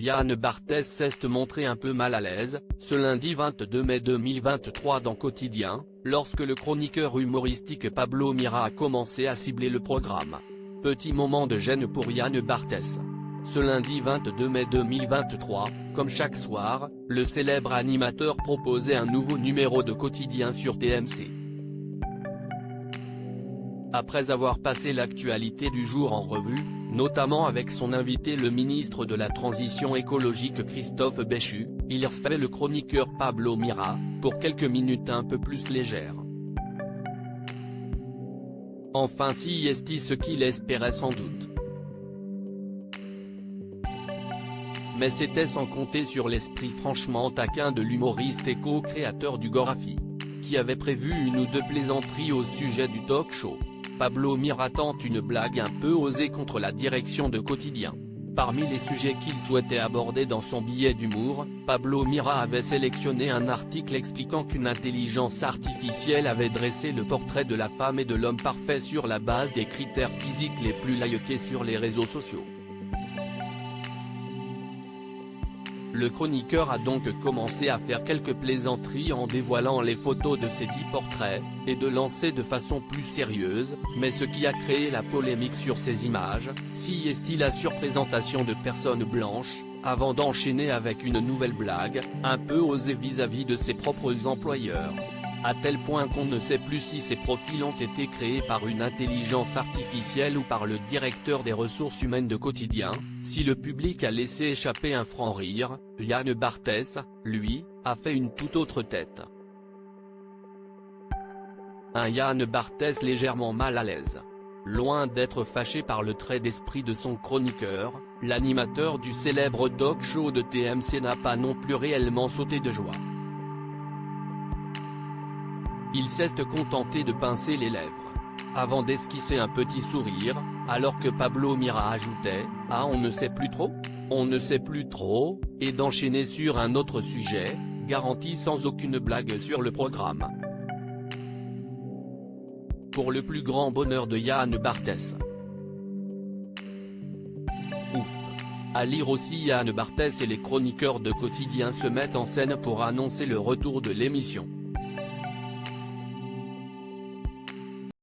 Yann Barthès s'est montré un peu mal à l'aise, ce lundi 22 mai 2023 dans Quotidien, lorsque le chroniqueur humoristique Pablo Mira a commencé à cibler le programme. Petit moment de gêne pour Yann Barthès. Ce lundi 22 mai 2023, comme chaque soir, le célèbre animateur proposait un nouveau numéro de Quotidien sur TMC. Après avoir passé l'actualité du jour en revue, notamment avec son invité le ministre de la Transition écologique Christophe Béchu, il recevait le chroniqueur Pablo Mira, pour quelques minutes un peu plus légères. Enfin si est ce qu'il espérait sans doute. Mais c'était sans compter sur l'esprit franchement taquin de l'humoriste et co-créateur du Gorafi, qui avait prévu une ou deux plaisanteries au sujet du talk-show. Pablo Mira tente une blague un peu osée contre la direction de Quotidien. Parmi les sujets qu'il souhaitait aborder dans son billet d'humour, Pablo Mira avait sélectionné un article expliquant qu'une intelligence artificielle avait dressé le portrait de la femme et de l'homme parfait sur la base des critères physiques les plus likés sur les réseaux sociaux. Le chroniqueur a donc commencé à faire quelques plaisanteries en dévoilant les photos de ces 10 portraits, et de lancer de façon plus sérieuse, mais ce qui a créé la polémique sur ces images, si est-il la surprésentation de personnes blanches, avant d'enchaîner avec une nouvelle blague, un peu osée vis-à-vis de ses propres employeurs. À tel point qu'on ne sait plus si ces profils ont été créés par une intelligence artificielle ou par le directeur des ressources humaines de Quotidien. Si le public a laissé échapper un franc rire, Yann Barthès, lui, a fait une toute autre tête. Un Yann Barthès légèrement mal à l'aise. Loin d'être fâché par le trait d'esprit de son chroniqueur, l'animateur du célèbre talk-show de TMC n'a pas non plus réellement sauté de joie. Il s'est contenté de pincer les lèvres, avant d'esquisser un petit sourire, alors que Pablo Mira ajoutait « Ah on ne sait plus trop ? On ne sait plus trop » et d'enchaîner sur un autre sujet, garanti sans aucune blague sur le programme. Pour le plus grand bonheur de Yann Barthès. Ouf. À lire aussi Yann Barthès et les chroniqueurs de Quotidien se mettent en scène pour annoncer le retour de l'émission.